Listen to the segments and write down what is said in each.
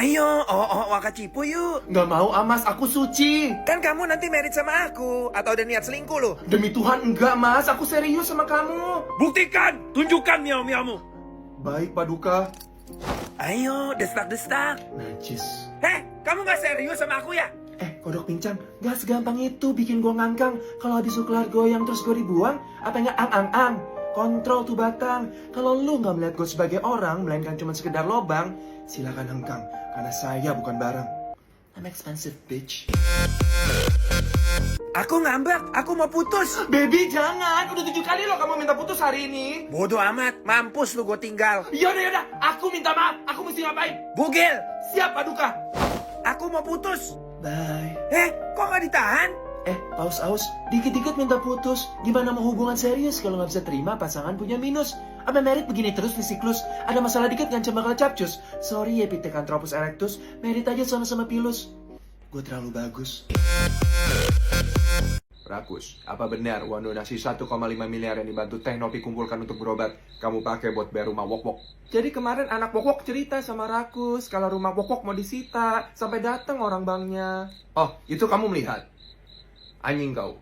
Ayo, wakacipu yuk. Nggak mau, Mas. Aku suci. Kan kamu nanti married sama aku. Atau udah niat selingkuh lo? Demi Tuhan, enggak, Mas. Aku serius sama kamu. Buktikan, tunjukkan miau-miaumu. Baik, Paduka. Ayo, destak-destak. Najis. Kamu gak serius sama aku ya? Kodok pincang, gak segampang itu bikin gue ngangkang. Kalau habis kelar goyang terus gue dibuang, apa nggak ang-ang-ang? Kontrol tuh batang. Kalau lu nggak melihat gue sebagai orang, melainkan cuma sekedar lobang, silakan hengkang. Karena saya bukan barang. I'm expensive, bitch. Aku ngambek, aku mau putus. Baby, jangan. Udah 7 kali lo kamu minta putus hari ini. Bodoh amat, mampus lu gue tinggal. Yaudah. Aku minta maaf. Aku mesti ngapain? Bugil, Siap, Paduka. aku mau putus. Bye. Kok gak ditahan? Aus. Dikit-dikit minta putus. Gimana mau hubungan serius kalau nggak bisa terima pasangan punya minus? Apa merit begini terus nih siklus? Ada masalah dikit ngancam bakal capcus. Sorry ya Pithecanthropus erectus. Merit aja sama-sama pilus. Gue terlalu bagus. Rakus, apa benar uang donasi 1,5 miliar yang dibantu Teknopi kumpulkan untuk berobat kamu pakai buat bayar rumah Wok-Wok? Jadi kemarin anak Wok-Wok cerita sama Rakus kalau rumah Wok-Wok mau disita sampai datang orang banknya. Oh, itu kamu melihat? Anjing kau.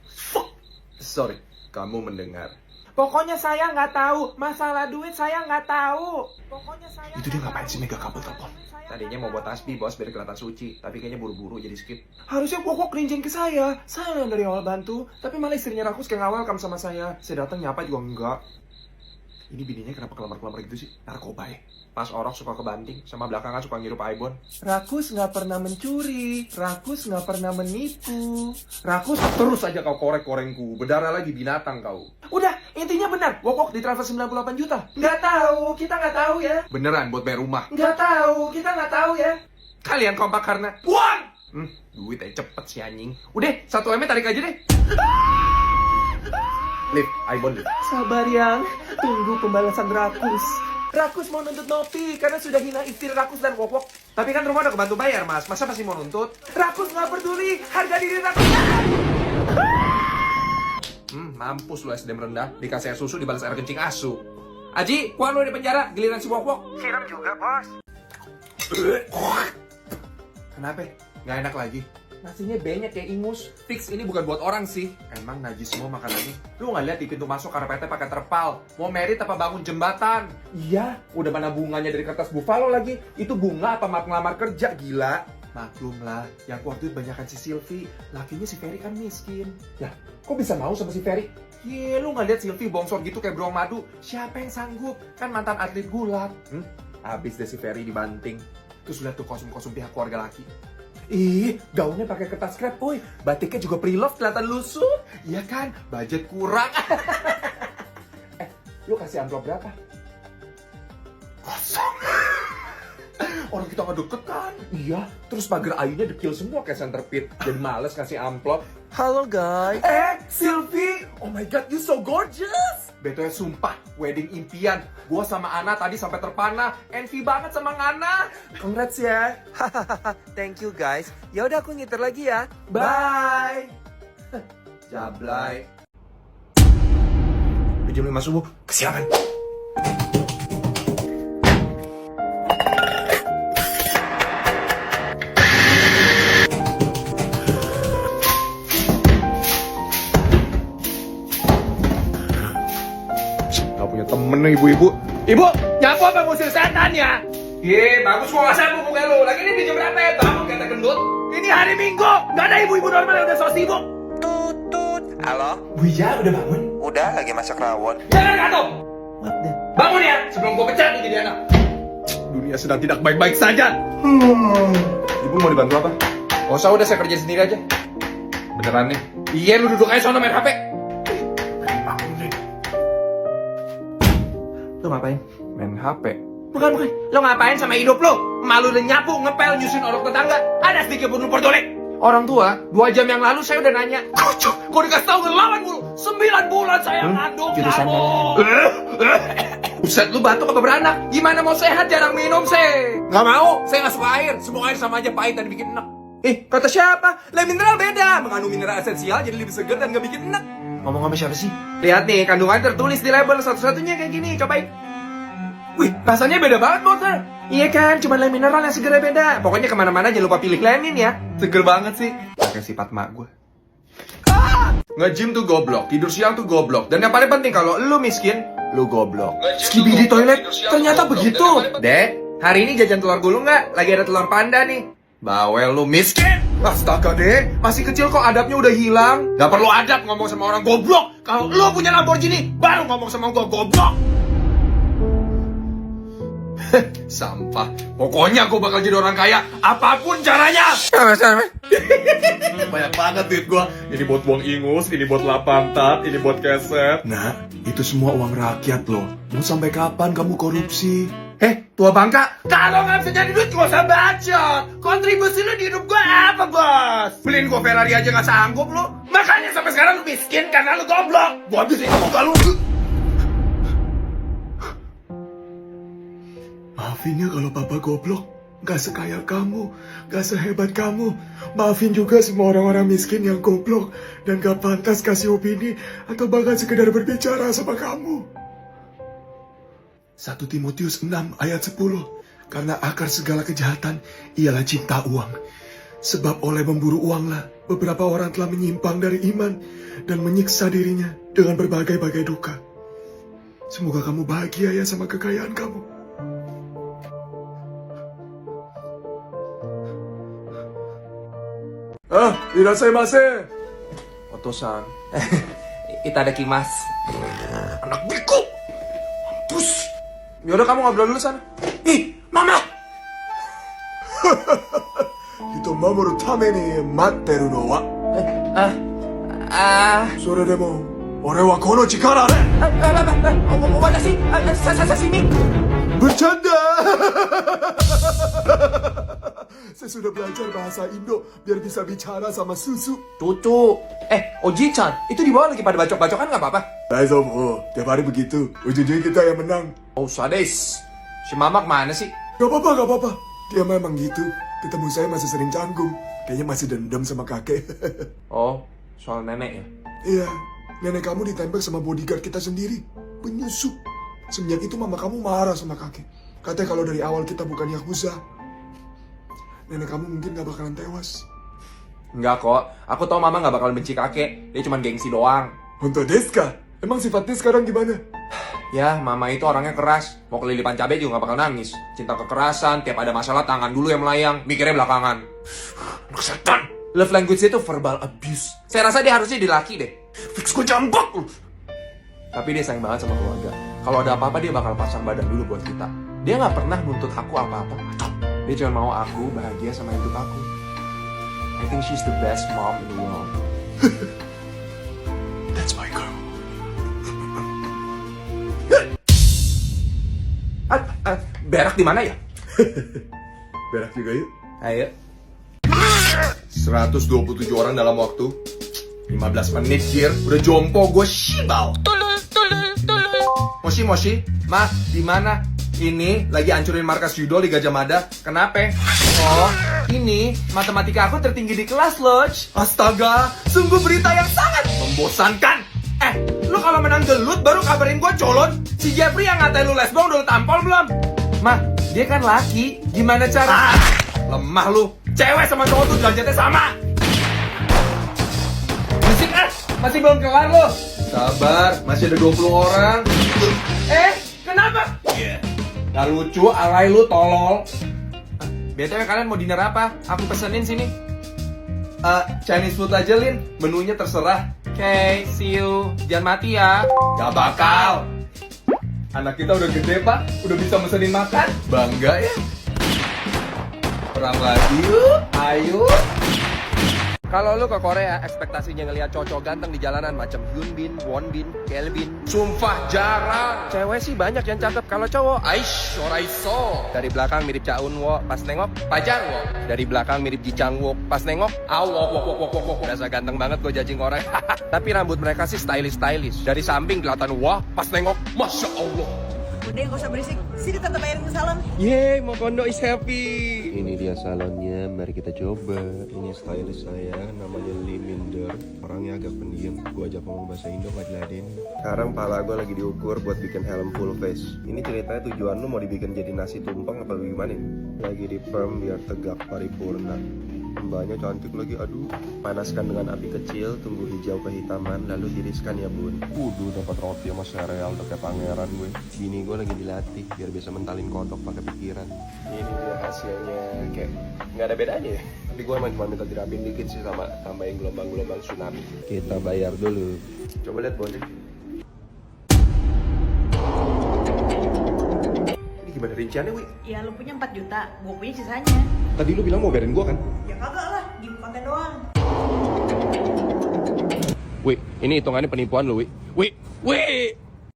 Fuck. Sorry, kamu mendengar. Pokoknya saya nggak tahu. Masalah duit saya nggak tahu. Pokoknya saya. Itu dia ngapain sih mega kabel telepon? Tadinya mau buat tasbih bos biar kelihatan suci, tapi kayaknya buru-buru jadi skip. Harusnya Wok-Wok kerinjing ke saya. Saya yang dari awal bantu, tapi malah istrinya Rakus kayak ngawal kamu sama saya. Saya datang nyapa juga enggak. Ini bininya kenapa kelamar-kelamar gitu sih? Narkoba ya? Pas orok suka kebanting, sama belakangan suka ngirup Aibon. Rakus nggak pernah mencuri, Rakus nggak pernah menipu. Rakus terus aja kau korek-korengku, berdarah lagi binatang kau. Udah, intinya benar, Wok-Wok ditransfer 98 juta. Nggak tahu, kita nggak tahu ya. Beneran buat bayar rumah? Nggak tahu, kita nggak tahu ya. Kalian kompak karena uang. Duit aja cepet sih anjing. Udah, 1 M tarik aja deh. Lift, Aibon lift. Sabar yang, tunggu pembalasan Rakus. Rakus mau nuntut Nopi karena sudah hina istri Rakus dan Wok-Wok. Tapi kan rumah udah kebantu bayar, Mas. Masa masih mau nuntut? Rakus nggak peduli harga diri Rakus. Mampus lu SDM rendah. Dikasih air susu dibalas air kencing asu. Aji, kuan lu di penjara. Giliran si Wok-Wok. Siram juga, bos. Kenapa? Nggak enak lagi. Nasinya banyak kayak ingus. Fix ini bukan buat orang sih. Emang najis semua makanannya. Lu nggak lihat di pintu masuk karpetnya pakai terpal. Mau merit apa bangun jembatan? Iya, udah mana bunganya dari kertas buffalo lagi. Itu bunga apa map ngelamar kerja, gila. Maklum lah, yang keluar duit banyakan si Sylvie. Lakinya si Ferry kan miskin. Ya, kok bisa mau sama si Ferry? Ye, lu nggak lihat Sylvie bongsor gitu kayak beruang madu? Siapa yang sanggup? Kan mantan atlet gulat. Habis deh si Ferry dibanting. Terus lihat tuh kostum-kostum pihak keluarga laki. Ih, gaunnya pakai kertas krep, boy. Batiknya juga pre-love, kelihatan lusuh. Iya kan? Budget kurang. Lu kasih amplop berapa? Kosong. Orang kita nggak deket kan? Iya, terus pagar ayunya dekil semua kayak centerpit. Jadi males kasih amplop. Halo guys. Sylvie! Oh my god, you so gorgeous! Betulnya sumpah, wedding impian. Gua sama Ana tadi sampai terpana. Envy banget sama Ana. Congrats ya. Thank you guys. Ya udah aku ngiter lagi ya. Bye. Jablay. Jam 5 subuh, kesiapan. Gak punya temen nih ibu-ibu. Ibu, nyapu apa ngusir setan ya? Ye, bagus gua gak sapu muka lu. Lagi ini jam berapa ya? Bangun kata gendut. Ini hari Minggu. Gak ada ibu-ibu normal yang udah so sibuk. Tut. Halo? Bu Ija udah bangun? Udah lagi masak rawon. Jangan kato. What the? Bangun ya, sebelum gua pecat lu jadi anak. Dunia sedang tidak baik-baik saja. Ibu mau dibantu apa? Oh, udah saya kerja sendiri aja. Beneran nih? Iya, lu duduk aja sono main HP. Bangun deh. Lu ngapain? Main HP. Bukan. Lo ngapain sama hidup lo? Malu dan nyapu, ngepel, nyusun orang tetangga. Ada sedikit pun lu peduli. Orang tua, 2 jam yang lalu saya udah nanya. Kok dikasih tahu ngelawan mulu? 9 bulan saya ngandung kamu. Buset, lu batuk apa beranak? Gimana mau sehat jarang minum sih? Gak mau, saya gak suka air. Semua air sama aja pahit dan bikin enak. Kata siapa? Le mineral beda. Mengandung mineral esensial jadi lebih segar dan gak bikin enak. Ngomong sama siapa sih? Lihat nih, kandungan tertulis di label satu-satunya kayak gini. Cobain. Wih, rasanya beda banget, Bos. Iya kan, cuma lem mineral yang segernya beda. Pokoknya kemana-mana jangan lupa pilih Lenin ya. Seger banget sih. Pakai sifat mak gue. Nge-gym tuh goblok, tidur siang tuh goblok. Dan yang paling penting kalau lu miskin, lu goblok. Skibi di toilet, ternyata begitu. Dek, hari ini jajan telur gulung nggak? Lagi ada telur panda nih. Bawel lu miskin. Astaga dek, masih kecil kok adabnya udah hilang. Gak perlu adab ngomong sama orang goblok. Kalau lu punya Lamborghini, baru ngomong sama gua goblok. Sampah. Pokoknya gue bakal jadi orang kaya apapun caranya. Banyak banget duit gue. Ini buat buang ingus, ini buat lap pantat, ini buat keset. Nah, itu semua uang rakyat loh. Mau sampai kapan kamu korupsi? Tua bangka, kalau nggak bisa jadi duit gak usah bacot. Kontribusi lu di hidup gue apa bos? Beliin gue Ferrari aja gak sanggup lu. Makanya sampai sekarang lu miskin karena lu goblok. Gue habisin muka lu. Maafin ya kalau papa goblok. Gak sekaya kamu, gak sehebat kamu. Maafin juga semua orang-orang miskin yang goblok dan gak pantas kasih opini atau bahkan sekedar berbicara sama kamu. 1 Timotius 6 ayat 10. Karena akar segala kejahatan ialah cinta uang. Sebab oleh memburu uanglah beberapa orang telah menyimpang dari iman dan menyiksa dirinya dengan berbagai-bagai duka. Semoga kamu bahagia ya sama kekayaan kamu. Irashaimase. Otosan. Itadakimasu. Anak biku. Mampus. Yaudah kamu ngobrol dulu sana. Ih, mama. Hito mamoru tame ni matteru no wa. Sore demo, ore wa kono chikara de. Watashi, sashimi. Bercanda. Saya sudah belajar bahasa Indo biar bisa bicara sama susu. Cucu. Oji-chan, itu di bawah lagi pada bacok-bacokan nggak apa-apa? Daizobu, tiap hari begitu. Ujung-ujungnya kita yang menang. Oh, sadis. Si Mamak mana sih? Gak apa-apa. Dia memang gitu. Ketemu saya masih sering canggung. Kayaknya masih dendam sama kakek. Oh, soal nenek ya? Iya, nenek kamu ditembak sama bodyguard kita sendiri. Penyusup. Semenjak itu mama kamu marah sama kakek. Katanya kalau dari awal kita bukan Yakuza, nenek kamu mungkin gak bakalan tewas. Enggak kok, aku tahu mama gak bakal benci kakek. Dia cuma gengsi doang. Honto desu ka? Emang sifatnya sekarang gimana? Ya, mama itu orangnya keras. Mau kelilipan cabai juga gak bakal nangis. Cinta kekerasan, tiap ada masalah tangan dulu yang melayang. Mikirnya belakangan. Anak setan. Love language itu verbal abuse. Saya rasa dia harusnya dilaki deh. Fix gue jambak lu. Tapi dia sayang banget sama keluarga. Kalau ada apa-apa dia bakal pasang badan dulu buat kita. Dia gak pernah nuntut aku apa-apa. Dia cuma mau aku bahagia sama hidup aku. I think she's the best mom in the world. That's my girl. Berak di mana ya? Berak juga yuk. Ayo. 127 orang dalam waktu 15 menit, Jir. Udah jompo gue shibau. Moshi, Ma, di mana? Ini lagi hancurin markas judo di Gajah Mada. Kenapa? Oh, ini matematika aku tertinggi di kelas, loh. Astaga, sungguh berita yang sangat membosankan. Lu kalau menang gelut baru kabarin gue colon. Si Jeffrey yang ngatain lu lesbong udah lu tampol belum? Ma, dia kan laki. Gimana cara? Lemah lu. Cewek sama cowok tuh derajatnya sama. Musik masih belum kelar lu. Sabar, masih ada 20 orang. Kenapa? Gak lucu, alay lu, tolol. BTW kalian mau dinner apa? Aku pesenin sini. Chinese food aja, Lin. Menunya terserah. Oke, see you. Jangan mati ya. Gak bakal. Anak kita udah gede, Pak. Udah bisa mesenin makan. Bangga ya. Perang lagi yuk. Ayo. Kalau lu ke Korea, ekspektasinya ngelihat cowok ganteng di jalanan macam Hyunbin, Wonbin, Kelvin. Sumpah jarang. Cewek sih banyak yang cakep. Kalau cowok, Aish, Oraiso. Dari belakang mirip Cha Eun-woo, pas nengok Pajang Wo. Dari belakang mirip Ji Chang-wook, pas nengok Awok. Berasa ganteng banget gue judging orang. Tapi rambut mereka sih stylish. Dari samping kelihatan wah, pas nengok Masya Allah. Udah gak usah berisik. Sini tante bayarin ke salon. Yeay, mau kondo is happy. Ini dia salonnya, mari kita coba. Ini stylist saya, namanya Liminder. Orangnya agak pendiam, gue ajak ngomong bahasa Indo gak diladenin. Sekarang pala gue lagi diukur buat bikin helm full face. Ini ceritanya tujuan lu mau dibikin jadi nasi tumpeng apa gimana nih? Lagi di perm biar tegak paripurna. Mbaknya cantik lagi, aduh. Panaskan dengan api kecil, tunggu hijau kehitaman, lalu tiriskan ya bun. Waduh, dapat roti sama sereal, udah kayak pangeran gue. Bini gue lagi dilatih, biar bisa mentalin kodok pakai pikiran. Ini dia hasilnya, kayak nggak ada bedanya ya. Tapi gue emang cuma minta dirapin dikit sih sama tambahin gelombang-gelombang tsunami. Kita bayar dulu. Coba lihat bonnya. Ini gimana rinciannya, Wi? Ya lu punya 4 juta, gue punya sisanya. Tadi lu bilang mau bayarin gue kan? Ya kagak lah, game konten doang. Wi, ini hitungannya penipuan lu, Wi. Wi,